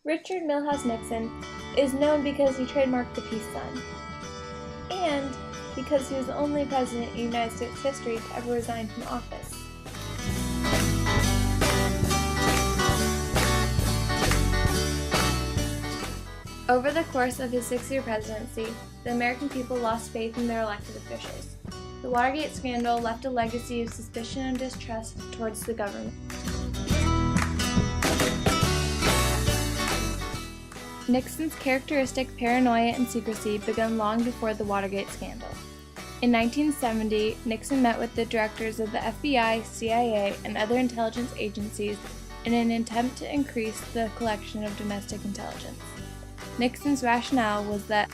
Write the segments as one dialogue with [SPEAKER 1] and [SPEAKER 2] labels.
[SPEAKER 1] Richard Milhous Nixon is known because he trademarked the peace sign, and because he was the only president in United States history to ever resign from office. Over the course of his 6-year presidency, the American people lost faith in their elected officials. The Watergate scandal left a legacy of suspicion and distrust towards the government. Nixon's characteristic paranoia and secrecy began long before the Watergate scandal. In 1970, Nixon met with the directors of the FBI, CIA, and other intelligence agencies in an attempt to increase the collection of domestic intelligence. Nixon's rationale was that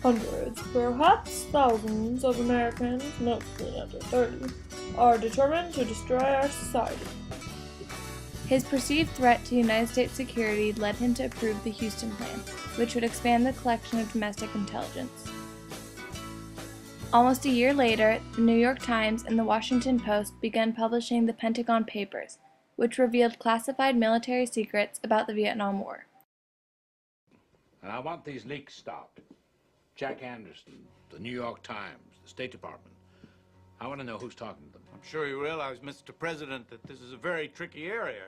[SPEAKER 1] hundreds, perhaps thousands of Americans, mostly under 30, are determined to destroy our society. His perceived threat to United States security led him to approve the Houston Plan, which would expand the collection of domestic intelligence. Almost a year later, the New York Times and the Washington Post began publishing the Pentagon Papers, which revealed classified military secrets about the Vietnam War.
[SPEAKER 2] And I want these leaks stopped. Jack Anderson, the New York Times, the State Department. I want to know who's talking to them.
[SPEAKER 3] I'm sure you realize, Mr. President, that this is a very tricky area,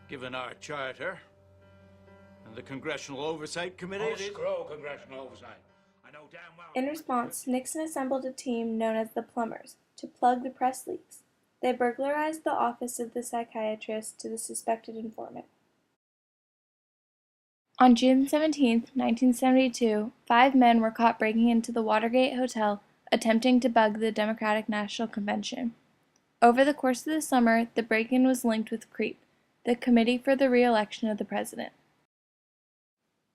[SPEAKER 3] given our charter and the Congressional Oversight Committee.
[SPEAKER 2] Oh, screw congressional oversight. I know damn well.
[SPEAKER 1] In response, Nixon assembled a team known as the Plumbers to plug the press leaks. They burglarized the office of the psychiatrist to the suspected informant. On June 17, 1972, 5 men were caught breaking into the Watergate Hotel, attempting to bug the Democratic National Convention. Over the course of the summer, the break-in was linked with CREEP, the Committee for the Re-election of the President.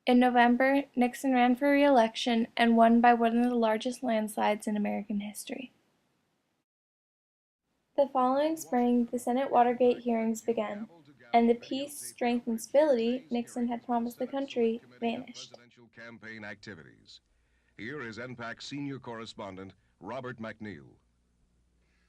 [SPEAKER 1] In November, Nixon ran for re-election and won by one of the largest landslides in American history. The following spring, the Senate Watergate hearings began, and the peace, strength, and stability Nixon had promised the country vanished.
[SPEAKER 4] Presidential campaign activities. Here is NPAC senior correspondent Robert McNeil.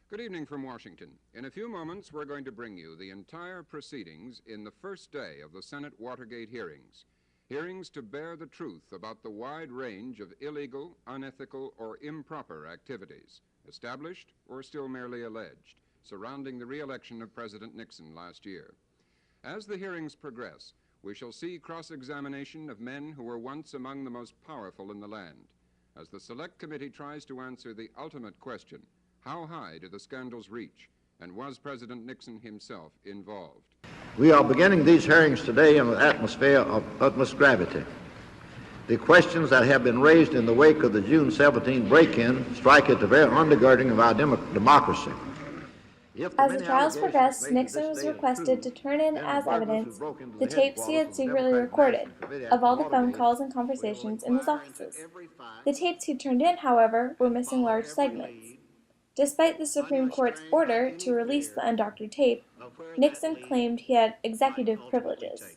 [SPEAKER 5] Good evening from Washington. In a few moments, we're going to bring you the entire proceedings in the first day of the Senate Watergate hearings. Hearings to bear the truth about the wide range of illegal, unethical, or improper activities, established or still merely alleged, surrounding the re-election of President Nixon last year. As the hearings progress, we shall see cross-examination of men who were once among the most powerful in the land, as the Select Committee tries to answer the ultimate question: how high do the scandals reach, and was President Nixon himself involved?
[SPEAKER 6] We are beginning these hearings today in an atmosphere of utmost gravity. The questions that have been raised in the wake of the June 17 break-in strike at the very undergirding of our democracy.
[SPEAKER 1] As the trials progressed, Nixon was requested to turn in as evidence the tapes he had secretly recorded of all the phone calls and conversations in his offices. The tapes he turned in, however, were missing large segments. Despite the Supreme Court's order to release the undoctored tape, Nixon claimed he had executive privileges.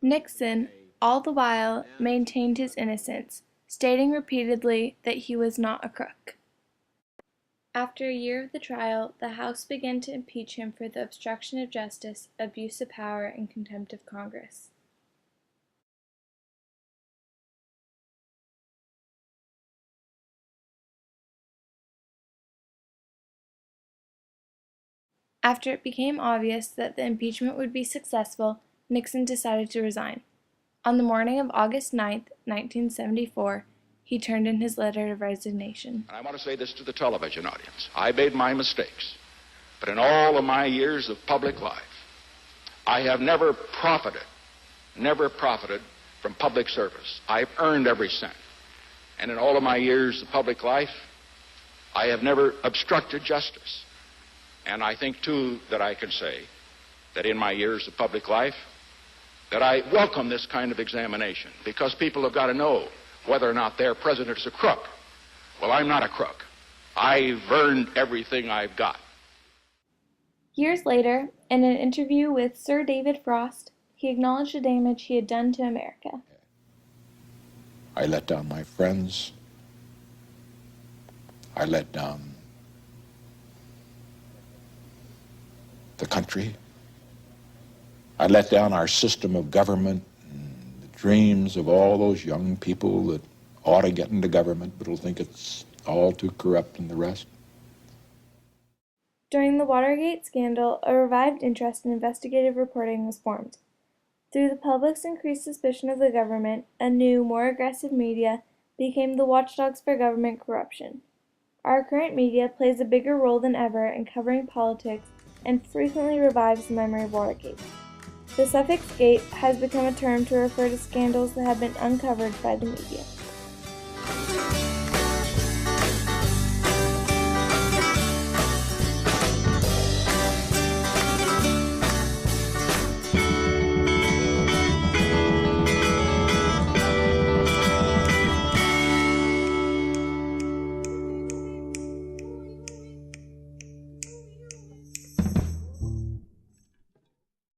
[SPEAKER 1] Nixon, all the while, maintained his innocence, stating repeatedly that he was not a crook. After a year of the trial, the House began to impeach him for the obstruction of justice, abuse of power, and contempt of Congress. After it became obvious that the impeachment would be successful, Nixon decided to resign. On the morning of August 9, 1974, he turned in his letter of resignation.
[SPEAKER 7] I want to say this to the television audience. I made my mistakes, but in all of my years of public life, I have never profited from public service. I've earned every cent. And in all of my years of public life, I have never obstructed justice. And I think, too, that I can say that in my years of public life, that I welcome this kind of examination, because people have got to know whether or not their president is a crook. Well, I'm not a crook. I've earned everything I've got.
[SPEAKER 1] Years later, in an interview with Sir David Frost, he acknowledged the damage he had done to America.
[SPEAKER 8] I let down my friends. I let down the country. I let down our system of government and the dreams of all those young people that ought to get into government but will think it's all too corrupt and the rest.
[SPEAKER 1] During the Watergate scandal, a revived interest in investigative reporting was formed. Through the public's increased suspicion of the government, a new, more aggressive media became the watchdogs for government corruption. Our current media plays a bigger role than ever in covering politics and frequently revives the memory of Watergate. The suffix "gate" has become a term to refer to scandals that have been uncovered by the media.